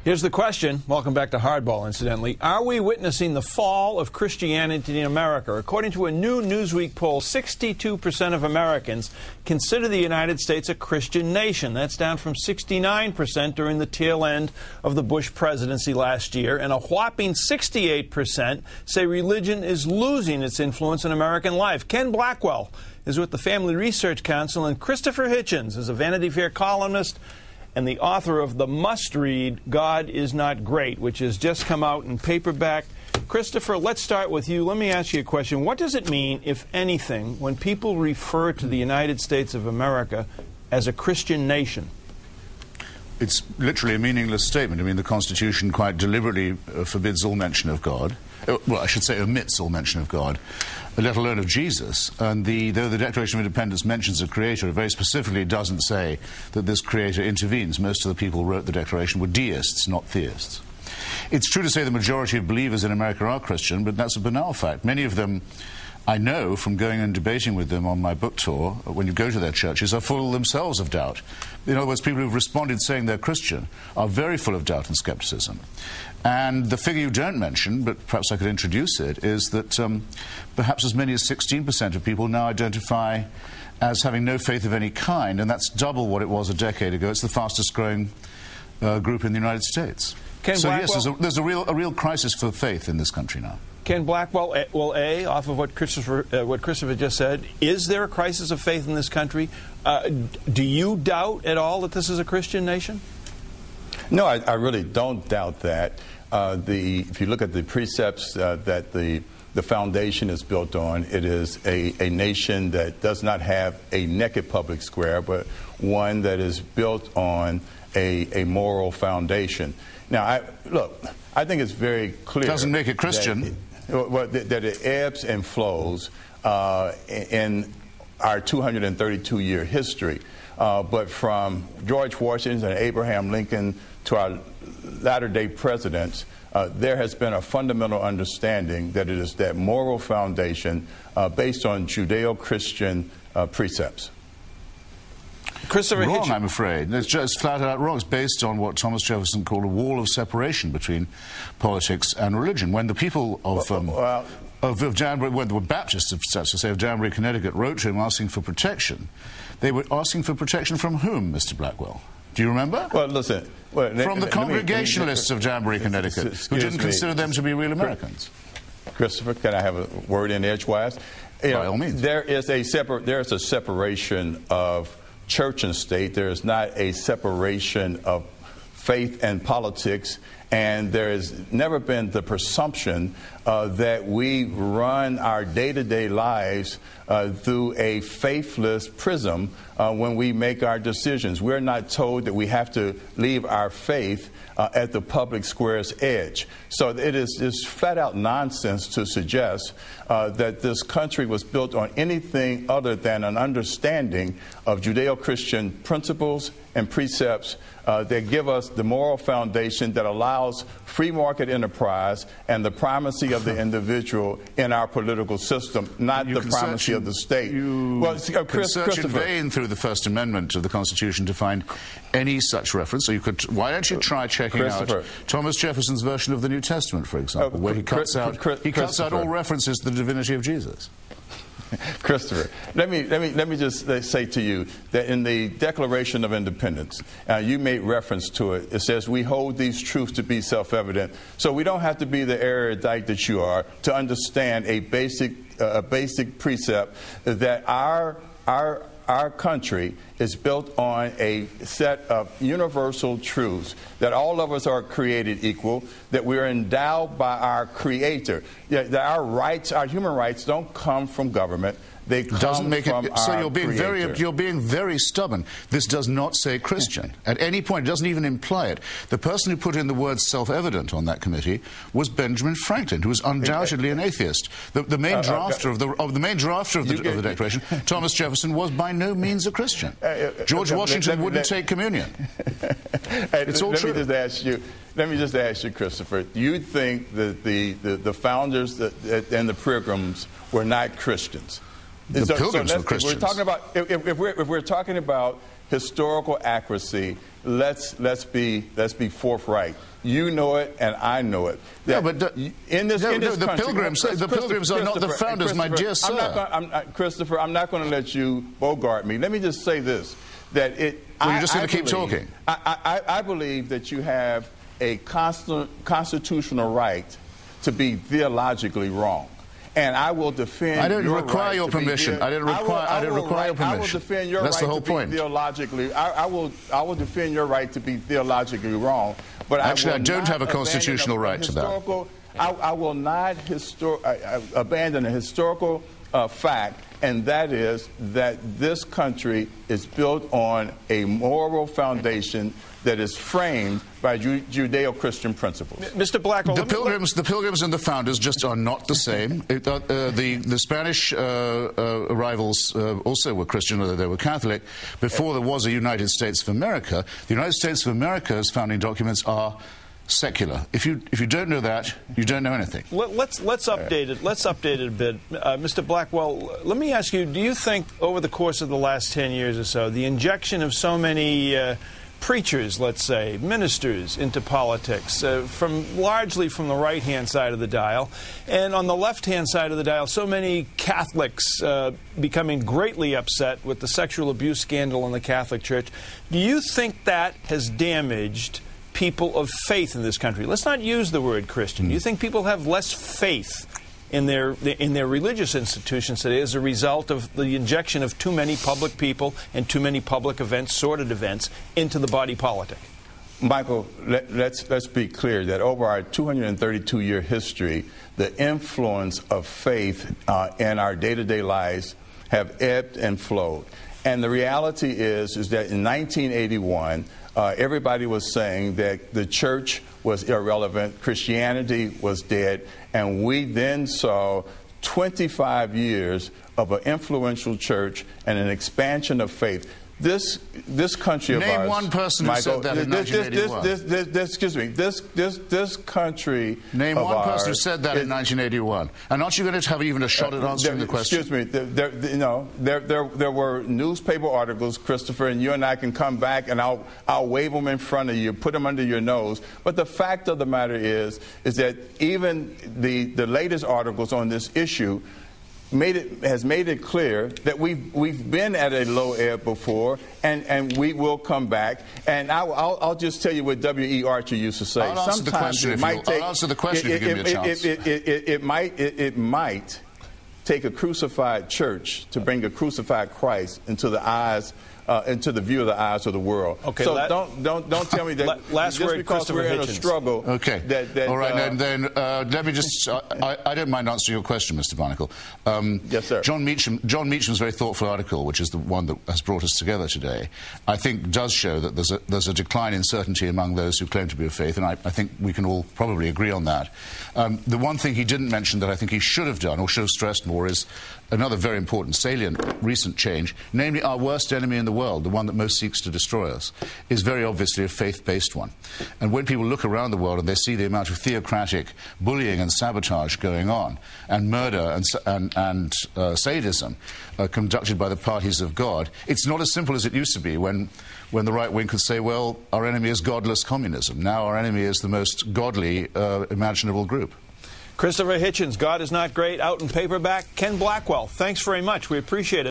Here's the question. Welcome back to Hardball, incidentally. Are we witnessing the fall of Christianity in America? According to a new Newsweek poll, 62% of Americans consider the United States a Christian nation. That's down from 69% during the tail end of the Bush presidency last year. And a whopping 68% say religion is losing its influence in American life. Ken Blackwell is with the Family Research Council, and Christopher Hitchens is a Vanity Fair columnist and the author of the must-read God Is Not Great, which has just come out in paperback. Christopher, let's start with you. Let me ask you a question. What does it mean, if anything, when people refer to the United States of America as a Christian nation? It's literally a meaningless statement. I mean, the Constitution quite deliberately forbids all mention of God. Well, I should say omits all mention of God, let alone of Jesus. And though the Declaration of Independence mentions a creator, it very specifically doesn't say that this creator intervenes. Most of the people who wrote the Declaration were deists, not theists. It's true to say the majority of believers in America are Christian, but that's a banal fact. Many of them, I know from going and debating with them on my book tour, when you go to their churches, are full themselves of doubt. In other words, people who've responded saying they're Christian are very full of doubt and skepticism. And the figure you don't mention, but perhaps I could introduce it, is that perhaps as many as 16% of people now identify as having no faith of any kind, and that's double what it was a decade ago. It's the fastest growing group in the United States. So yes, there's a real crisis for faith in this country now. Ken Blackwell, off of what Christopher just said, is there a crisis of faith in this country? Do you doubt at all that this is a Christian nation? No, I really don't doubt that. If you look at the precepts that the foundation is built on, it is a nation that does not have a naked public square, but one that is built on a moral foundation. Now, I think it's very clear. Doesn't make it Christian. That it ebbs and flows in our 232-year history. But from George Washington and Abraham Lincoln to our latter-day presidents, there has been a fundamental understanding that it is that moral foundation based on Judeo-Christian precepts. Christopher wrong, Hitchens. I'm afraid. It's just flat out wrong. It's based on what Thomas Jefferson called a wall of separation between politics and religion. When the people of Danbury, when the Baptists of Danbury, Connecticut, wrote to him asking for protection, they were asking for protection from whom, Mr. Blackwell? Do you remember? Well, listen. From the Congregationalists of Danbury, Connecticut, who didn't consider them to be real Americans. Christopher, can I have a word in edgewise? By all means. There is a separation of church and state. There is not a separation of faith and politics, and there has never been the presumption that we run our day-to-day lives through a faithless prism when we make our decisions. We're not told that we have to leave our faith at the public square's edge. So it is flat-out nonsense to suggest that this country was built on anything other than an understanding of Judeo-Christian principles and precepts that give us the moral foundation that allows free market enterprise and the primacy of the individual in our political system, not the primacy of the state. Search in vain through the First Amendment of the Constitution to find any such reference. So why don't you try checking out Thomas Jefferson's version of the New Testament, for example, where he cuts out all references to the divinity of Jesus. Christopher, let me just say to you that in the Declaration of Independence, you made reference to it. It says we hold these truths to be self-evident. So we don't have to be the erudite that you are to understand a basic precept that our country is built on a set of universal truths, that all of us are created equal, that we are endowed by our Creator, that our rights, our human rights, don't come from government. They come from our So you're being very stubborn. This does not say Christian. At any point, it doesn't even imply it. The person who put in the word self-evident on that committee was Benjamin Franklin, who was undoubtedly an atheist. The main drafter of the Declaration, Thomas Jefferson, was by no means a Christian. George Washington wouldn't take communion. It's all true. Let me just ask you, Christopher, do you think that the founders and the Pilgrims were not Christians? The Pilgrims were Christians. We're talking about if we're talking about historical accuracy, let's be forthright. You know it, and I know it. Yeah, but in this the country, pilgrims are not the founders, my dear sir. Christopher, I'm not going to let you bogart me. Let me just say this: that you're just going to keep talking. I believe that you have a constitutional right to be theologically wrong. And I will defend. I don't your require right your to permission. I don't require your permission. I will defend your That's right the whole to be point. theologically. I will defend your right to be theologically wrong. But actually, I don't have a constitutional right to that. I will not abandon a historical fact, and that is that this country is built on a moral foundation that is framed by Judeo-Christian principles. Mr. Blackwell, the pilgrims and the founders just are not the same. The Spanish arrivals also were Christian, although they were Catholic. Before there was a United States of America, the United States of America's founding documents are secular. If you don't know that, you don't know anything. Let's update it. Let's update it a bit, Mr. Blackwell. Let me ask you: do you think, over the course of the last 10 years or so, the injection of so many preachers, let's say, ministers into politics, largely from the right-hand side of the dial, and on the left-hand side of the dial, so many Catholics becoming greatly upset with the sexual abuse scandal in the Catholic Church, do you think that has damaged people of faith in this country? Let's not use the word Christian. Do you think people have less faith in their religious institutions today as a result of the injection of too many public people and too many public events, sordid events, into the body politic? Michael, let's be clear that over our 232-year history, the influence of faith in our day-to-day lives have ebbed and flowed. And the reality is that in 1981, everybody was saying that the church was irrelevant, Christianity was dead, and we then saw 25 years of an influential church and an expansion of faith. This country of ours... Name one person who said that in 1981. Excuse me. This country Name of one ours, person who said that in 1981. And aren't you going to have even a shot at answering the question? Excuse me. There were newspaper articles, Christopher, and you and I can come back and I'll wave them in front of you, put them under your nose. But the fact of the matter is that even the latest articles on this issue has made it clear that we've been at a low ebb before, and we will come back. And I'll just tell you what W.E. Archer used to say. I'll answer the question if you give me a chance. It might take a crucified church to bring a crucified Christ into the eyes. Into the view of the eyes of the world. Okay, so don't tell me that last just word, because we're in a struggle. Okay. All right. Then let me just. I don't mind answering your question, Mr. Barnacle. Yes, sir. John Meacham's very thoughtful article, which is the one that has brought us together today, I think does show that there's a decline in certainty among those who claim to be of faith, and I think we can all probably agree on that. The one thing he didn't mention that I think he should have done or should have stressed more is another very important, salient, recent change, namely our worst enemy in the world, the one that most seeks to destroy us, is very obviously a faith-based one. And when people look around the world and they see the amount of theocratic bullying and sabotage going on, and murder and sadism conducted by the parties of God, it's not as simple as it used to be when the right wing could say, well, our enemy is godless communism. Now our enemy is the most godly imaginable group. Christopher Hitchens, God is Not Great, out in paperback. Ken Blackwell, thanks very much. We appreciate it.